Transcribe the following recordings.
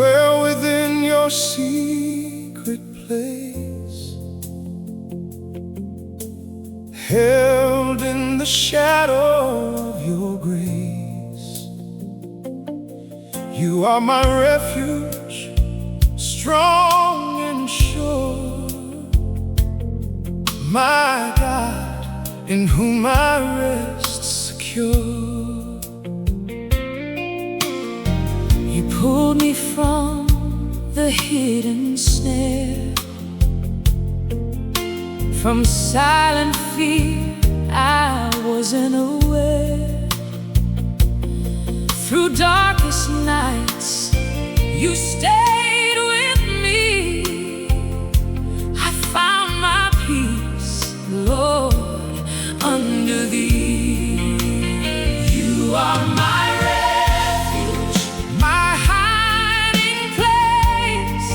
dwell within your secret place, held in the shadow of your grace. You are my refuge, strong and sure, my God, in whom I rest secure. You pulled me from the hidden snare, from silent fear I wasn't aware. Through darkest nights you stayed with me. I found my peace, Lord, under Thee. You are my refuge, my hiding place.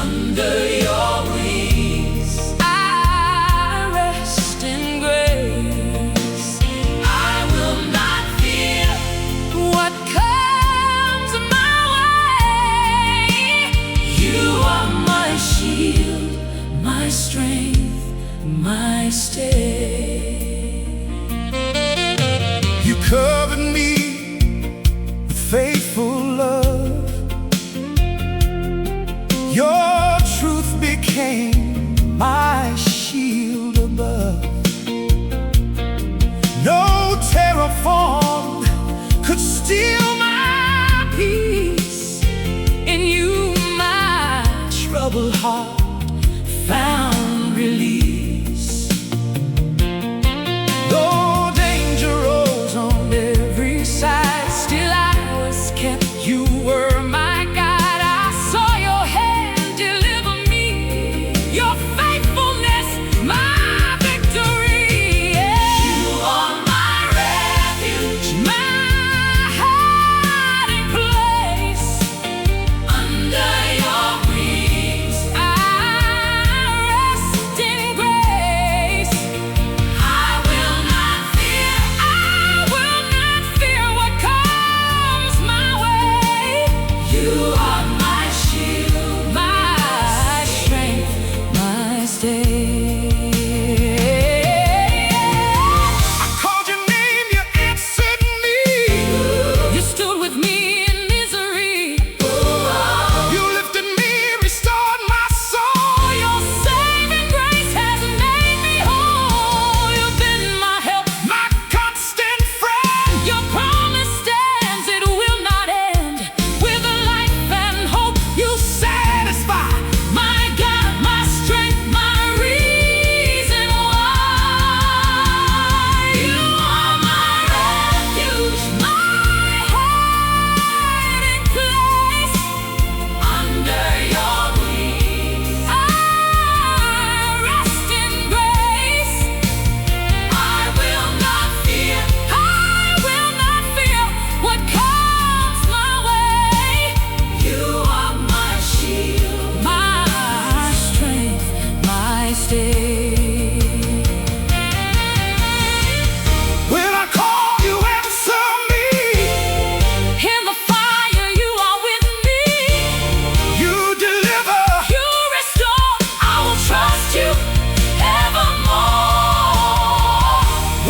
Under Your wings I rest in grace. I will not fear what comes my way. You are my shield, my strength, my stay. You covered me with faithful love. Your truth became my shield above. No terror formed could steal my peace. In You my troubled heart found release. Though danger rose on every side, Still I was kept. You were my guide. I saw Your hand deliver me. Your faithfulness, my victory. You are my refuge, my hiding place. Under Your wings I rest in grace. I will not fear what comes my way. You are my shield, my strength, my stay. I called your name, you answered me. You stood with me in misery. You lifted me, restored my soul. Your saving grace has made me whole. You've been my help, My constant friend. Your promise stands, it will not end. With life and hope You satisfy. My God, my strength, my reason why. You are my refuge, my hiding place. Under Your wings I rest in grace. I will not fear what comes my way. You are my shield, my strength, my stay. When I call, you answer me. In the fire You are with me. You deliver. You restore, I will trust You evermore.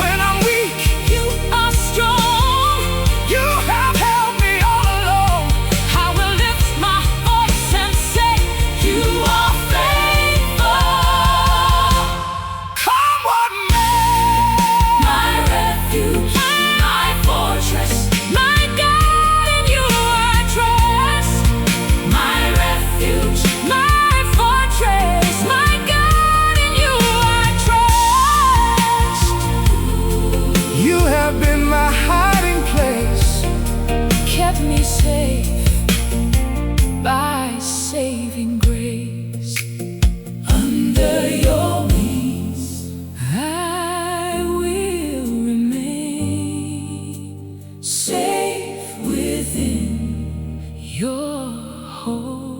When I'm weak, You are strong. you have held me all along. I will lift my voice and say, You are faithful. Come what may. My refuge, my fortress, my God, in You I trust. My refuge, my fortress, my God, in You I trust. You have been my hiding place. Kept me safe by saving grace. Under Your wings I will remain, safe within Your hold.